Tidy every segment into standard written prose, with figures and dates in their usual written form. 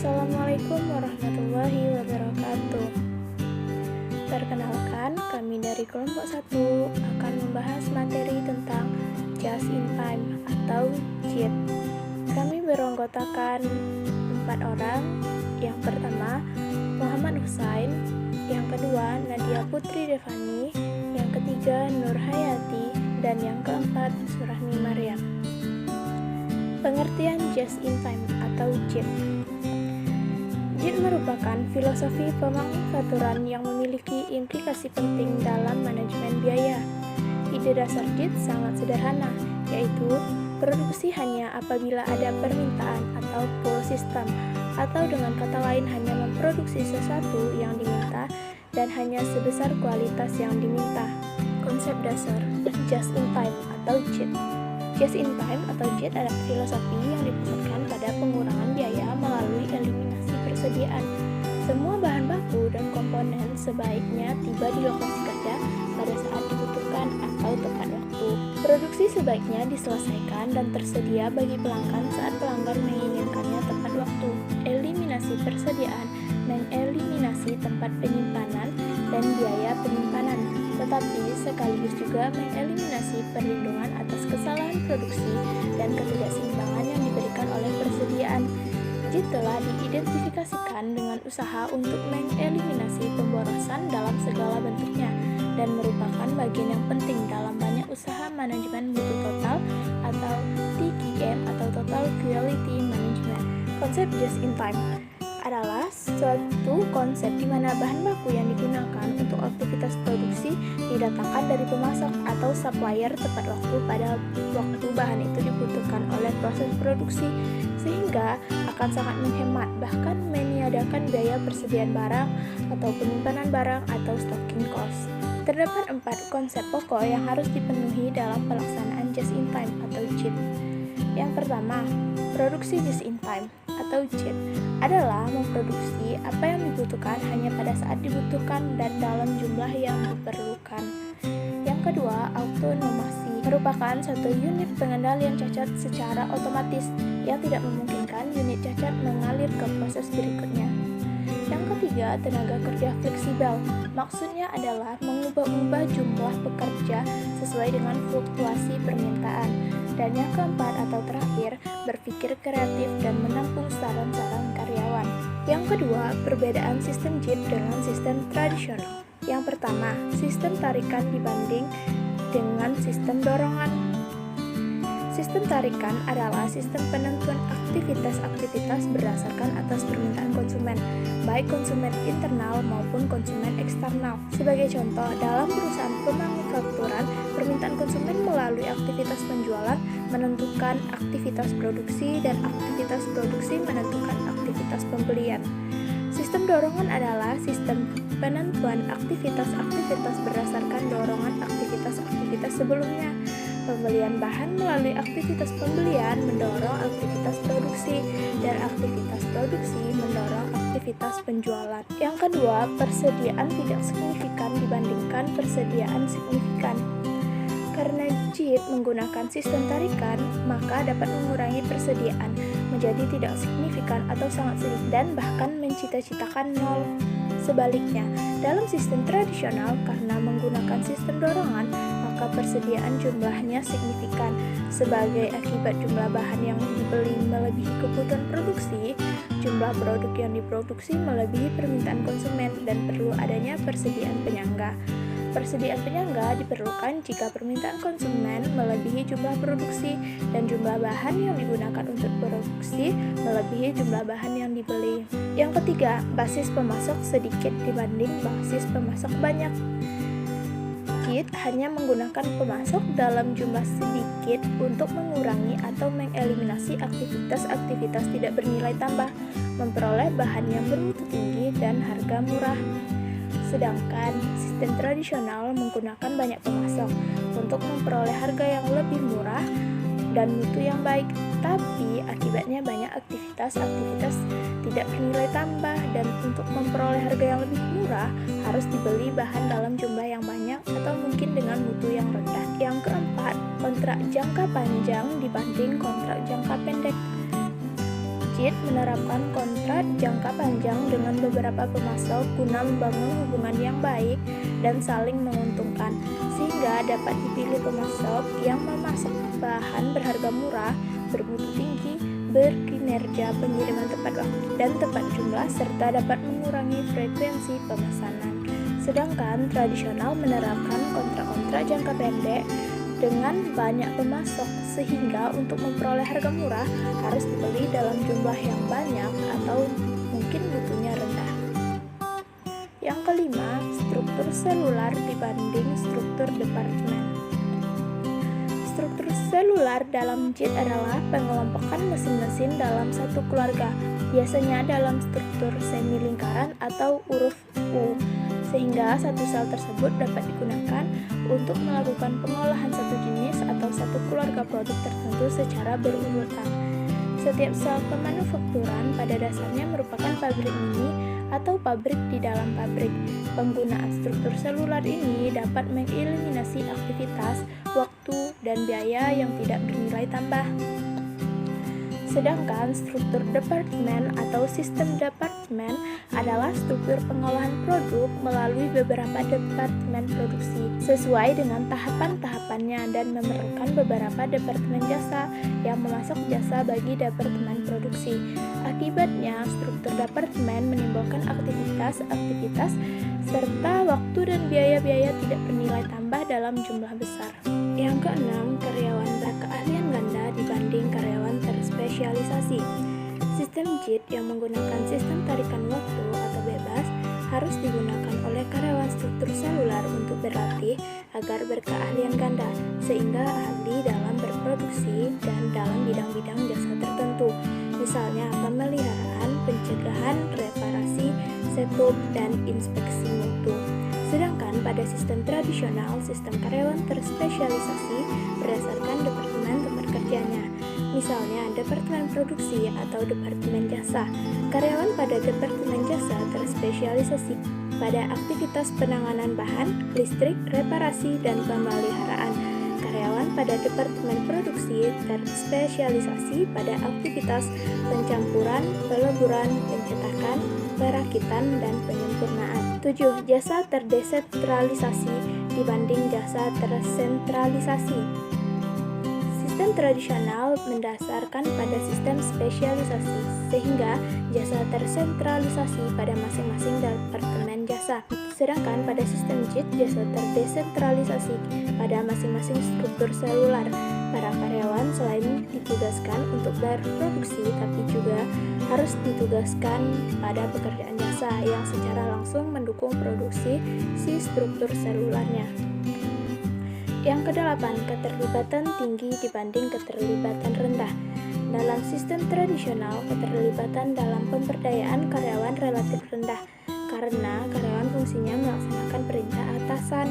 Assalamualaikum warahmatullahi wabarakatuh. Perkenalkan, kami dari kelompok 1 akan membahas materi tentang Just in Time atau JIT. Kami beranggotakan 4 orang. Yang pertama, Muhammad Husain. Yang kedua, Nadia Putri Devani. Yang ketiga, Nur Hayati. Dan yang keempat, Surahmi Maryam. Pengertian Just in Time atau JIT. JIT merupakan filosofi pemanfaaturan yang memiliki implikasi penting dalam manajemen biaya. Ide dasar JIT sangat sederhana, yaitu produksi hanya apabila ada permintaan atau pull system, atau dengan kata lain hanya memproduksi sesuatu yang diminta dan hanya sebesar kualitas yang diminta. Konsep dasar Just in Time atau JIT. Just in Time atau JIT adalah filosofi yang dipusatkan pada pengurangan biaya melalui eliminasi persediaan. Semua bahan baku dan komponen sebaiknya tiba di lokasi kerja pada saat dibutuhkan atau tepat waktu. Produksi sebaiknya diselesaikan dan tersedia bagi pelanggan saat pelanggan menginginkannya tepat waktu. Eliminasi persediaan mengeliminasi tempat penyimpanan dan biaya penyimpanan, tetapi sekaligus juga mengeliminasi perlindungan atas kesalahan produksi dan ketidakseimbangan yang diberikan oleh persediaan. JIT telah diidentifikasikan dengan usaha untuk mengeliminasi pemborosan dalam segala bentuknya dan merupakan bagian yang penting dalam banyak usaha manajemen mutu total atau TQM atau Total Quality Management. Konsep Just in Time adalah suatu konsep di mana bahan baku yang digunakan untuk aktivitas produksi didatangkan dari pemasok atau supplier tepat waktu pada waktu bahan itu dibutuhkan oleh proses produksi, sehingga akan sangat menghemat bahkan meniadakan biaya persediaan barang atau penyimpanan barang atau stocking cost. Terdapat 4 konsep pokok yang harus dipenuhi dalam pelaksanaan Just in Time atau JIT. Yang pertama, produksi Just in Time atau JIT adalah memproduksi apa yang dibutuhkan hanya pada saat dibutuhkan dan dalam jumlah yang diperlukan. Yang kedua, autonomasi merupakan suatu unit pengendalian cacat secara otomatis yang tidak memungkinkan unit cacat mengalir ke proses berikutnya. Yang ketiga, tenaga kerja fleksibel. Maksudnya adalah mengubah-ubah jumlah pekerja sesuai dengan fluktuasi permintaan. Dan yang keempat atau terakhir, berpikir kreatif dan menampung saran-saran karyawan. Yang kedua, perbedaan sistem JIT dengan sistem tradisional. Yang pertama, sistem tarikan dibanding dengan sistem dorongan. Sistem tarikan adalah sistem penentuan aktivitas-aktivitas berdasarkan atas permintaan konsumen, baik konsumen internal maupun konsumen eksternal. Sebagai contoh, dalam perusahaan pemanufakturan, permintaan konsumen melalui aktivitas penjualan menentukan aktivitas produksi dan aktivitas produksi menentukan aktivitas pembelian. Sistem dorongan adalah sistem penentuan aktivitas-aktivitas berdasarkan dorongan aktivitas-aktivitas sebelumnya. Pembelian bahan melalui aktivitas pembelian mendorong aktivitas produksi dan aktivitas produksi mendorong aktivitas penjualan. Yang kedua, persediaan tidak signifikan dibandingkan persediaan signifikan. Karena JIT menggunakan sistem tarikan, maka dapat mengurangi persediaan menjadi tidak signifikan atau sangat sedikit dan bahkan mencita-citakan nol. Sebaliknya, dalam sistem tradisional karena menggunakan sistem dorongan, maka persediaan jumlahnya signifikan. Sebagai akibat jumlah bahan yang dibeli melebihi kebutuhan produksi, jumlah produk yang diproduksi melebihi permintaan konsumen dan perlu adanya persediaan penyangga. Persediaan penyangga diperlukan jika permintaan konsumen melebihi jumlah produksi dan jumlah bahan yang digunakan untuk produksi melebihi jumlah bahan yang dibeli. Yang ketiga, basis pemasok sedikit dibanding basis pemasok banyak. JIT hanya menggunakan pemasok dalam jumlah sedikit untuk mengurangi atau mengeliminasi aktivitas-aktivitas tidak bernilai tambah, memperoleh bahan yang bermutu tinggi dan harga murah. Sedangkan sistem tradisional menggunakan banyak pemasok untuk memperoleh harga yang lebih murah dan mutu yang baik, tapi akibatnya banyak aktivitas-aktivitas tidak bernilai tambah dan untuk memperoleh harga yang lebih murah harus dibeli bahan dalam jumlah yang banyak atau mungkin dengan mutu yang rendah. Yang keempat, kontrak jangka panjang dibanding kontrak jangka pendek. JIT menerapkan kontrak jangka panjang dengan beberapa pemasok guna membangun hubungan yang baik dan saling menguntungkan, sehingga dapat dipilih pemasok yang memasok bahan berharga murah, bermutu tinggi, berkinerja, pengiriman tepat waktu dan tepat jumlah, serta dapat mengurangi frekuensi pemesanan. Sedangkan tradisional menerapkan kontrak-kontrak jangka pendek dengan banyak pemasok, sehingga untuk memperoleh harga murah harus dibeli dalam jumlah yang banyak atau mungkin mutunya rendah. Yang kelima, struktur selular dibanding struktur departemen. Struktur selular dalam JIT adalah pengelompokan mesin-mesin dalam satu keluarga, biasanya dalam struktur semi lingkaran atau huruf U, sehingga satu sel tersebut dapat digunakan untuk melakukan pengolahan satu jenis atau satu keluarga produk tertentu secara berurutan. Setiap sel pemanufakturan pada dasarnya merupakan pabrik mini atau pabrik di dalam pabrik. Penggunaan struktur selular ini dapat mengeliminasi aktivitas, waktu, dan biaya yang tidak bernilai tambah. Sedangkan struktur departemen atau sistem departemen adalah struktur pengolahan produk melalui beberapa departemen produksi sesuai dengan tahapan-tahapannya dan memerlukan beberapa departemen jasa yang memasok jasa bagi departemen produksi. Akibatnya, struktur departemen menimbulkan aktivitas-aktivitas serta waktu dan biaya-biaya tidak bernilai tambah dalam jumlah besar. Yang keenam, karyawan berkeahlian ganda dibanding karyawan terspesialisasi. Sistem JIT yang menggunakan sistem tarikan waktu atau bebas harus digunakan oleh karyawan struktur selular untuk berlatih agar berkeahlian ganda, sehingga ahli dalam berproduksi dan dalam bidang-bidang jasa tertentu, misalnya pemeliharaan, pencegahan, reparasi, setup, dan inspeksi mutu. Sedangkan pada sistem tradisional, sistem karyawan terspesialisasi berdasarkan departemen tempat kerjanya, misalnya departemen produksi atau departemen jasa. Karyawan pada departemen jasa terspesialisasi pada aktivitas penanganan bahan, listrik, reparasi, dan pemeliharaan. Karyawan pada departemen produksi terspesialisasi pada aktivitas pencampuran, peleburan, pencetakan, perakitan, dan penyempurnaan. 7. Jasa terdesentralisasi dibanding jasa tersentralisasi. Sistem tradisional mendasarkan pada sistem spesialisasi, sehingga jasa tersentralisasi pada masing-masing departemen jasa. Sedangkan pada sistem JIT, jasa terdesentralisasi pada masing-masing struktur selular. Para karyawan selain ditugaskan untuk berproduksi, tapi juga harus ditugaskan pada pekerjaan jasa yang secara langsung mendukung produksi si struktur selularnya. Yang kedelapan, keterlibatan tinggi dibanding keterlibatan rendah. Dalam sistem tradisional, keterlibatan dalam pemberdayaan karyawan relatif rendah karena karyawan fungsinya melaksanakan perintah atasan.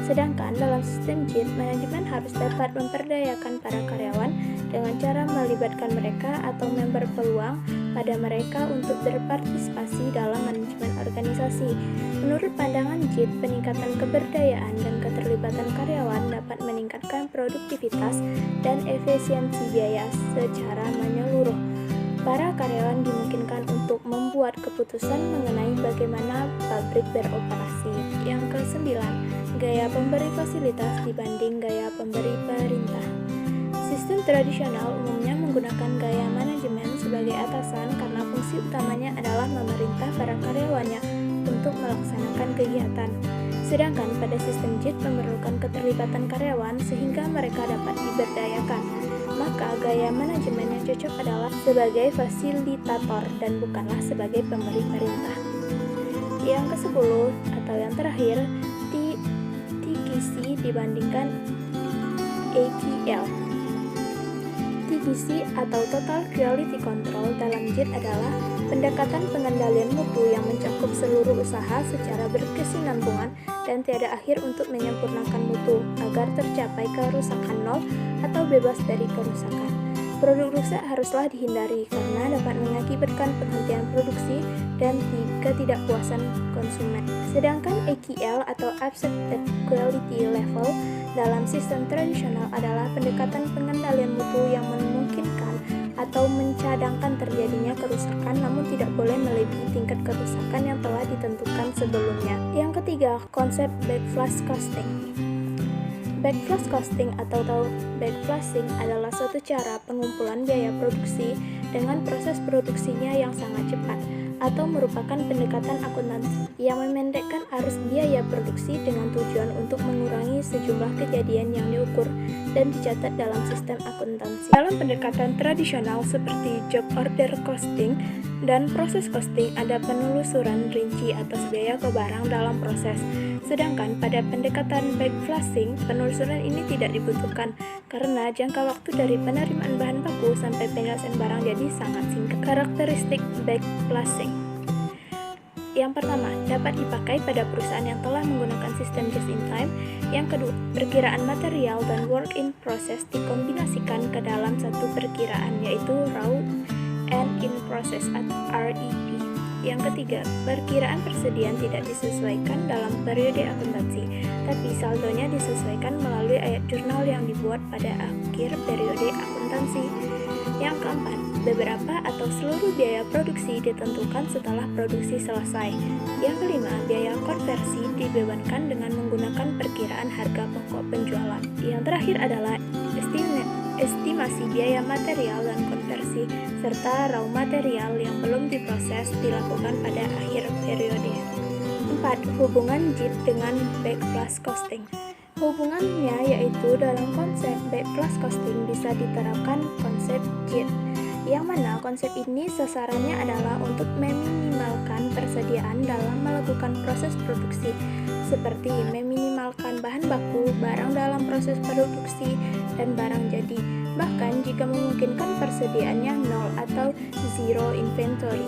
Sedangkan dalam sistem JIT, manajemen harus dapat memperdayakan para karyawan dengan cara melibatkan mereka atau memberi peluang pada mereka untuk berpartisipasi dalam manajemen organisasi. Menurut pandangan JIT, peningkatan keberdayaan dan keterlibatan karyawan dapat meningkatkan produktivitas dan efisiensi biaya secara menyeluruh. Para karyawan dimungkinkan untuk membuat keputusan mengenai bagaimana pabrik beroperasi. Yang kesembilan, gaya pemberi fasilitas dibanding gaya pemberi perintah. Sistem tradisional umumnya menggunakan gaya manajemen sebagai atasan karena fungsi utamanya adalah memerintah para karyawannya untuk melaksanakan kegiatan. Sedangkan pada sistem JIT memerlukan keterlibatan karyawan sehingga mereka dapat diberdayakan. Maka gaya manajemen yang cocok adalah sebagai fasilitator dan bukanlah sebagai pemberi perintah. Yang ke-10 atau yang terakhir, TQC dibandingkan AQL. TQC atau Total Quality Control dalam JIT adalah pendekatan pengendalian mutu yang mencakup seluruh usaha secara berkesinambungan dan tiada akhir untuk menyempurnakan mutu agar tercapai kerusakan nol atau bebas dari kerusakan. Produk rusak haruslah dihindari karena dapat mengakibatkan penghentian produksi dan ketidakpuasan konsumen. Sedangkan AQL atau Accepted Quality Level dalam sistem tradisional adalah pendekatan pengendalian mutu yang memungkinkan atau mencadangkan terjadinya kerusakan, namun tidak boleh melebihi tingkat kerusakan yang telah ditentukan sebelumnya. Yang ketiga, konsep backflash costing. Backflash costing atau backflashing adalah suatu cara pengumpulan biaya produksi dengan proses produksinya yang sangat cepat, atau merupakan pendekatan akuntansi yang memendekkan arus biaya produksi dengan tujuan untuk mengurangi sejumlah kejadian yang diukur dan dicatat dalam sistem akuntansi. Dalam pendekatan tradisional seperti job order costing dan proses costing, ada penelusuran rinci atas biaya ke barang dalam proses. Sedangkan pada pendekatan backflashing, penelusuran ini tidak dibutuhkan karena jangka waktu dari penerimaan bahan baku sampai penyelesaian barang jadi sangat singkat. Karakteristik backflashing. Yang pertama, dapat dipakai pada perusahaan yang telah menggunakan sistem just in time. Yang kedua, perkiraan material dan work in process dikombinasikan ke dalam satu perkiraan, yaitu raw and in process atau REP. Yang ketiga, perkiraan persediaan tidak disesuaikan dalam periode akuntansi, tapi saldonya disesuaikan melalui ayat jurnal yang dibuat pada akhir periode akuntansi. Yang keempat, beberapa atau seluruh biaya produksi ditentukan setelah produksi selesai. Yang kelima, biaya konversi dibebankan dengan menggunakan perkiraan harga pokok penjualan. Yang terakhir adalah estimasi biaya material dan konversi, serta raw material yang belum diproses dilakukan pada akhir periode. 4. Hubungan JIT dengan backflash costing. Hubungannya yaitu dalam konsep backflash costing bisa diterapkan konsep JIT, yang mana konsep ini sasarannya adalah untuk meminimalkan persediaan dalam melakukan proses produksi, seperti meminimalkan bahan baku, barang dalam proses produksi, dan barang jadi, bahkan jika memungkinkan persediaannya nol atau zero inventory.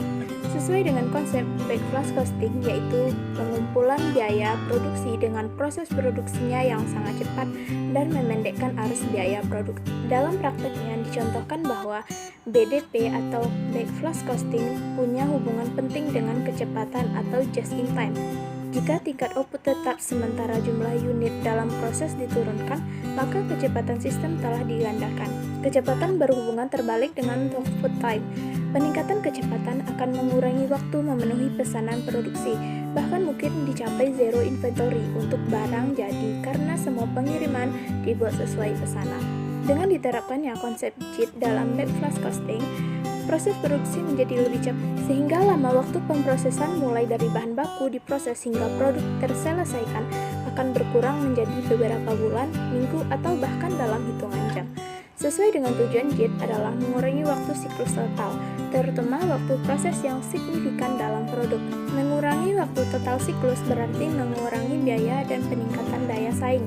Sesuai dengan konsep backflash costing, yaitu pengumpulan biaya produksi dengan proses produksinya yang sangat cepat dan memendekkan arus biaya produk. Dalam prakteknya dicontohkan bahwa BDP atau backflash costing punya hubungan penting dengan kecepatan atau just in time. Jika tingkat output tetap sementara jumlah unit dalam proses diturunkan, maka kecepatan sistem telah digandakan. Kecepatan berhubungan terbalik dengan output time. Peningkatan kecepatan akan mengurangi waktu memenuhi pesanan produksi, bahkan mungkin dicapai zero inventory untuk barang jadi karena semua pengiriman dibuat sesuai pesanan. Dengan diterapkannya konsep JIT dalam backflash costing, proses produksi menjadi lebih cepat, sehingga lama waktu pemrosesan mulai dari bahan baku diproses hingga produk terselesaikan akan berkurang menjadi beberapa bulan, minggu, atau bahkan dalam hitungan jam. Sesuai dengan tujuan JIT adalah mengurangi waktu siklus total, terutama waktu proses yang signifikan dalam produk. Mengurangi waktu total siklus berarti mengurangi biaya dan peningkatan daya saing.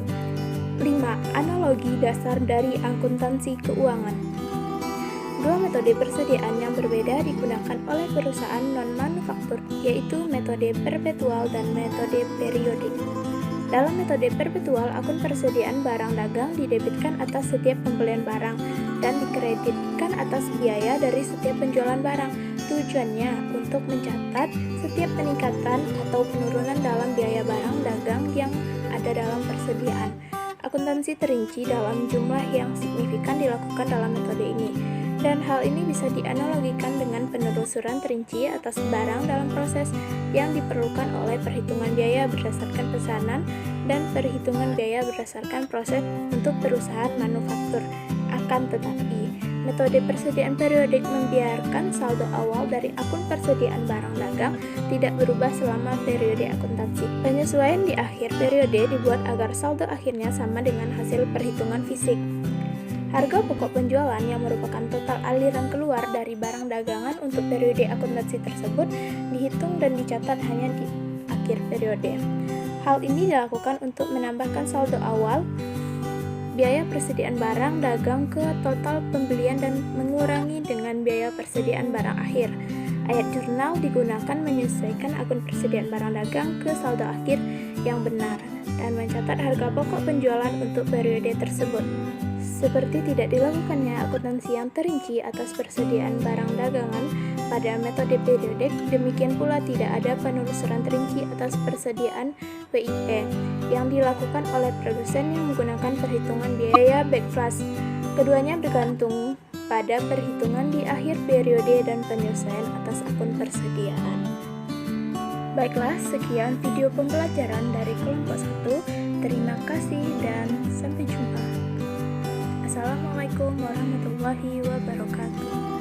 5. Analogi dasar dari akuntansi keuangan. Dua metode persediaan yang berbeda digunakan oleh perusahaan non-manufaktur, yaitu metode perpetual dan metode periodik. Dalam metode perpetual, akun persediaan barang dagang didebitkan atas setiap pembelian barang dan dikreditkan atas biaya dari setiap penjualan barang. Tujuannya untuk mencatat setiap peningkatan atau penurunan dalam biaya barang dagang yang ada dalam persediaan. Akuntansi terinci dalam jumlah yang signifikan dilakukan dalam metode ini, dan hal ini bisa dianalogikan dengan penelusuran terinci atas barang dalam proses yang diperlukan oleh perhitungan biaya berdasarkan pesanan dan perhitungan biaya berdasarkan proses untuk perusahaan manufaktur. Akan tetapi, metode persediaan periodik membiarkan saldo awal dari akun persediaan barang dagang tidak berubah selama periode akuntansi. Penyesuaian di akhir periode dibuat agar saldo akhirnya sama dengan hasil perhitungan fisik. Harga pokok penjualan yang merupakan total aliran keluar dari barang dagangan untuk periode akuntansi tersebut dihitung dan dicatat hanya di akhir periode. Hal ini dilakukan untuk menambahkan saldo awal biaya persediaan barang dagang ke total pembelian dan mengurangi dengan biaya persediaan barang akhir. Ayat jurnal digunakan menyesuaikan akun persediaan barang dagang ke saldo akhir yang benar dan mencatat harga pokok penjualan untuk periode tersebut. Seperti tidak dilakukannya akuntansi yang terinci atas persediaan barang dagangan pada metode periodik, demikian pula tidak ada penelusuran terinci atas persediaan WIP yang dilakukan oleh produsen yang menggunakan perhitungan biaya backflash. Keduanya bergantung pada perhitungan di akhir periode dan penyesuaian atas akun persediaan. Baiklah, sekian video pembelajaran dari kelompok 1. Terima kasih dan sampai jumpa. Assalamualaikum warahmatullahi wabarakatuh.